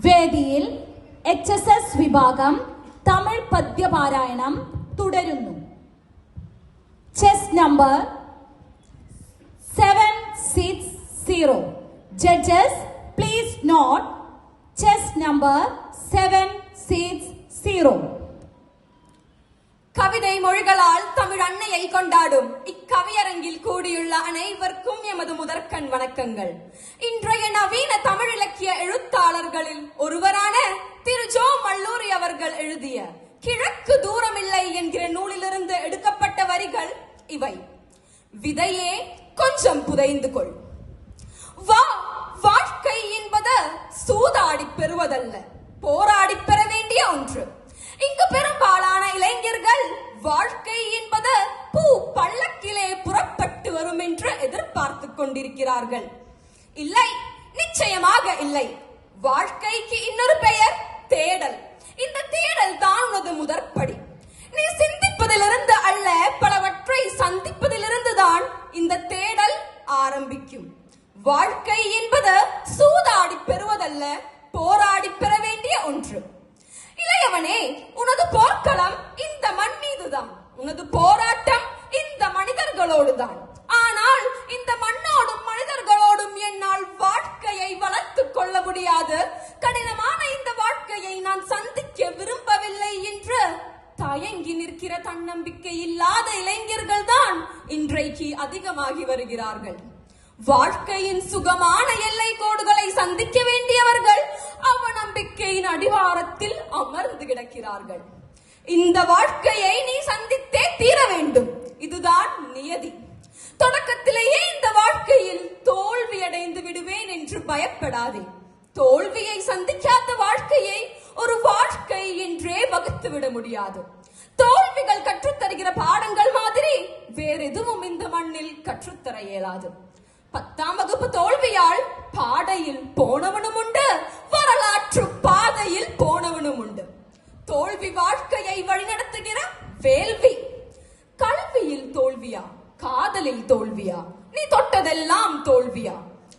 വേദിയിൽ HSS വിഭാഗം തമിഴ് പദ്യപാരായണം തുടരുന്നു. Chess number 760. Judges please note chest number 760. கவிதை மொழிகளால் தமிழ் அன்னையை கொண்டாடும் இக்கவியரங்கில் கூடியுள்ள அனைவருக்கும் எமது முதற்கண் வணக்கங்கள். இன்றைய நவீன தமிழ் இலக்கிய எழுத்தாளர்களில் ஒருவரான திரு ஜோ மல்லூரி அவர்கள் எழுதிய கிழக்கு தூரமில்லை என்கிற நூலிலிருந்து எடுக்கப்பட்ட வரிகள் இவை. விதையே கொஞ்சம் புதைந்து கொள். வாழ்க்கை என்பது சூதாடி பெறுவதல்ல, போராடி பெற வேண்டிய ஒன்று. இங்கு பெரும்பாலான இளைஞர்கள் வாழ்க்கை என்பது பூ பள்ளக்கிலே புறப்பட்டு வரும் என்று எதிர்பார்த்து கொண்டிருக்கிறார்கள். இல்லை, நிச்சயமாக இல்லை. வாழ்க்கைக்கு இன்னொரு பெயர் தேடல். இந்த தேடல் தான் உனது முதற்படி. நீ சிந்திப்பதிலிருந்து அல்ல, பலவற்றை சந்திப்பதிலிருந்து தான் இந்த தேடல் ஆரம்பிக்கும். வாழ்க்கை என்பது சூதாடி பெறுவதல்ல, போராடி பெற வேண்டிய ஒன்று. இளையவனே, உனது போர்க்களம் இந்த மண் மீதுதான். உனது போராட்டம் இந்த மனிதர்களோடுதான். ஆனால் இந்த மண்ணோடும் மனிதர்களோடும் என்னால் வாழ்க்கையை வளர்த்துக் கொள்ள முடியாது, கடினமான இந்த வாழ்க்கையை நான் சந்திக்க விரும்பவில்லை என்று தயங்கி நிற்கிற தன்னம்பிக்கை இல்லாத இளைஞர்கள் தான் இன்றைக்கு அதிகமாகி வருகிறார்கள். வாழ்க்கையின் சுகமான எல்லை கோடுகளை சந்திக்க வேண்டியவர்கள் அவநம்பிக்கையின் அடிவாரத்தில் அமர்ந்து கிடக்கிறார்கள். இந்த வாழ்க்கையை நீ சந்தித்தே தீர வேண்டும். இதுதான் நியதி. தொடக்கத்திலேயே இந்த வாழ்க்கையில் தோல்வி அடைந்து விடுவேன் என்று பயப்படாதே. தோல்வியை சந்திக்காத வாழ்க்கையை ஒரு வாழ்க்கை என்றே வகுத்து விட முடியாது. தோல்விகள் கற்றுத்தருகிற பாடங்கள் மாதிரி வேற எதுவும் இந்த மண்ணில் கற்றுத்தர இயலாது. 10ஆம் வகுப்பு தோல்வியால் பாடையில் போனவனும் உண்டு, வரலாற்று பாதையில் போனவனும் உண்டு. தோல்வி வாழ்க்கையை வழிநடத்துகிற வேள்வி. கல்வியில் தோல்வியா, காதலில் தோல்வியா, நீ தொட்டதெல்லாம் தோல்வியா?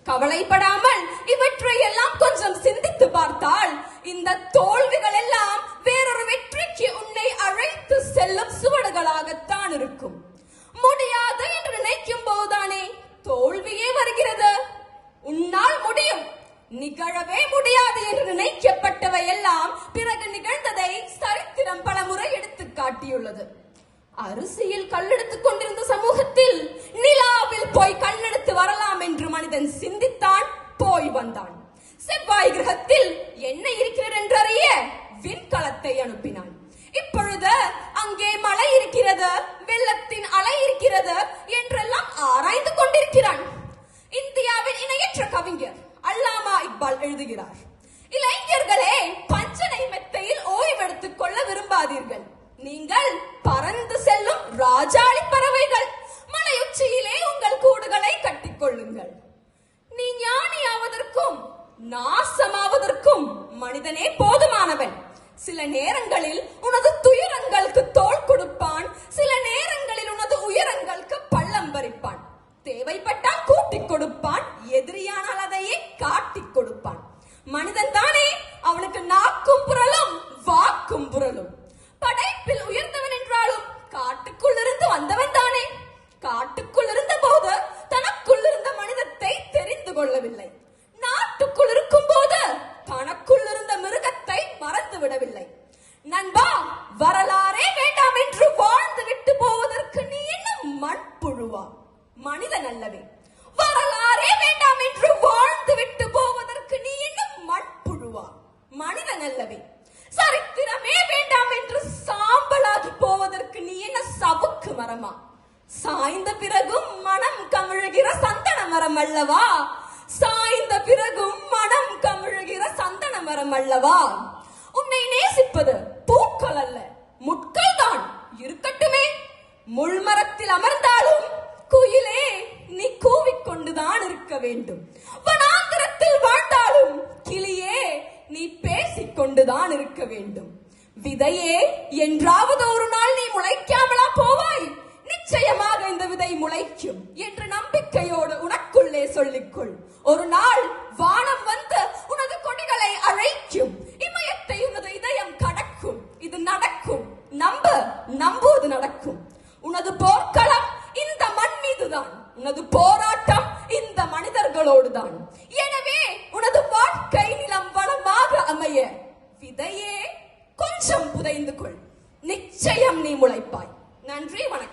கவலைப்படாமல் இவற்றை எல்லாம் கொஞ்சம் சிந்தித்து பார்த்தால் இந்த தோல்விகள் எல்லாம் வேறொரு வெற்றிக்கு உன்னை அழைத்து செல்லும் சுவடுகளாகத்தான் இருக்கும். முடியாது என்று நினைக்கும் போதுதானே தோல்வியே வருகிறது. உன்னால் முடியும், நிகழவே முடியாது என்று நினைக்கப்பட்டவை எல்லாம் பிறகு நிகழ்ந்ததை சரித்திரம் பல முறை எடுத்து காட்டியுள்ளது. அரிசியில் கல்லெடுத்துக் கொண்டிருந்த சமூகத்தில் நிலாவில் போய் கல்லெடுத்து வரலாம் என்று மனிதன் சிந்தித்தான், போய் வந்தான். செவ்வாய் கிரகத்தில் என்ன இருக்கிறது என்று அறிய விண்கலத்தை அனுப்பினான். இப்பொழுது அங்கே மழை இருக்கிறது, வெள்ளத்தின் அலை இருக்கிறது என்றெல்லாம் ஆராய்ந்து கொண்டிருக்கிறான். இந்தியாவின் இணையற்ற கவிஞர் அல்லாமா இக்பால் எழுதுகிறார், இளைஞர்களே, பஞ்சனை மெத்தையில் ஓய்வெடுத்துக் கொள்ள விரும்பாதீர்கள். நீங்கள் பறந்து செல்லும் ராஜாளி பறவைகள். மலையுச்சியிலே உங்கள் கூடுகளை கட்டிக்கொள்ளுங்கள். நீ ஞானியாவதற்கும் நாசமாவதற்கும் மனிதனே போதுமானவன். சில நேரங்களில் உனது துயரங்களுக்கு தோள் கொடுப்பான், சில நேரங்களில் உனது உயரங்களுக்கு பள்ளம் பறிப்பான். தேவைப்பட்டால் கூட்டிக் கொடுப்பான், எதிரியானால் அதையே காட்டிக் கொடுப்பான். மனிதன் தானே, அவனுக்கு நாக்கும் புரளும் வாக்கும் புரளும். படைப்பில் உயர்ந்தவன் என்றாலும் காட்டுக்குள் இருந்து வந்தவன் தானே. காட்டுக்குள் இருந்த போது தனக்குள் இருந்த மனிதத்தை தெரிந்து கொள்ளவில்லை. நாட்டுக்குள் இருக்கும் போது தனக்குள் இருந்த மிருகத்தை மறந்து விடவில்லை. நண்பா, வரலாறே வேண்டாம் என்று வாழ்ந்து விட்டு போவதற்கு நீ என்ன மண்புழுவா? மனிதன் அல்லவே. வரலாறே வேண்டாம் என்று வாழ்ந்து விட்டு போவதற்கு நீ என்ன மண்புழுவா? மனிதன் அல்லவே. சரித்திரமே வேண்டாம் என்று சாம்பலாகி போவதற்கு நீ என்ன சவுக்கு மரமா? சாய்ந்த பிறகும் மனம் கமிழுகிற சந்தன மரம் அல்லவா? சாய்ந்த பிறகும் மனம் கமிழுகிற சந்தன மரம் அல்லவா? உன்னை நேசிப்பது பூக்கள் அல்ல, முட்கள் தான். இருக்கட்டுமே, முள்மரத்தில் அமர்ந்தாலும் குயிலே நீ கூவிக்கொண்டுதான் இருக்க வேண்டும். வனாந்திரத்தில் வாழ்ந்தாலும் கிளியே நீ பேசிக்கொண்டுதான் இருக்க வேண்டும். விதையே, என்றாவது ஒரு நாள் நீ முளைக்காமலா போவாய்? நிச்சயமாக இந்த விதை முளைக்கும் என்ற நம்பிக்கையோடு உனக்குள்ளே சொல்லிக்கொள். ஒரு நாள் வானம் வந்து உனது கொடிகளை அழைக்கும். உனது போர்க்களம் இந்த மண் மீதுதான், உனது போராட்டம் இந்த மனிதர்களோடுதான். எனவே உனது வாழ்க்கை நிலம் வளமாக அமைய விதையே கொஞ்சம் புதைந்து கொள், நிச்சயம் நீ முளைப்பாய். நன்றி, வணக்கம்.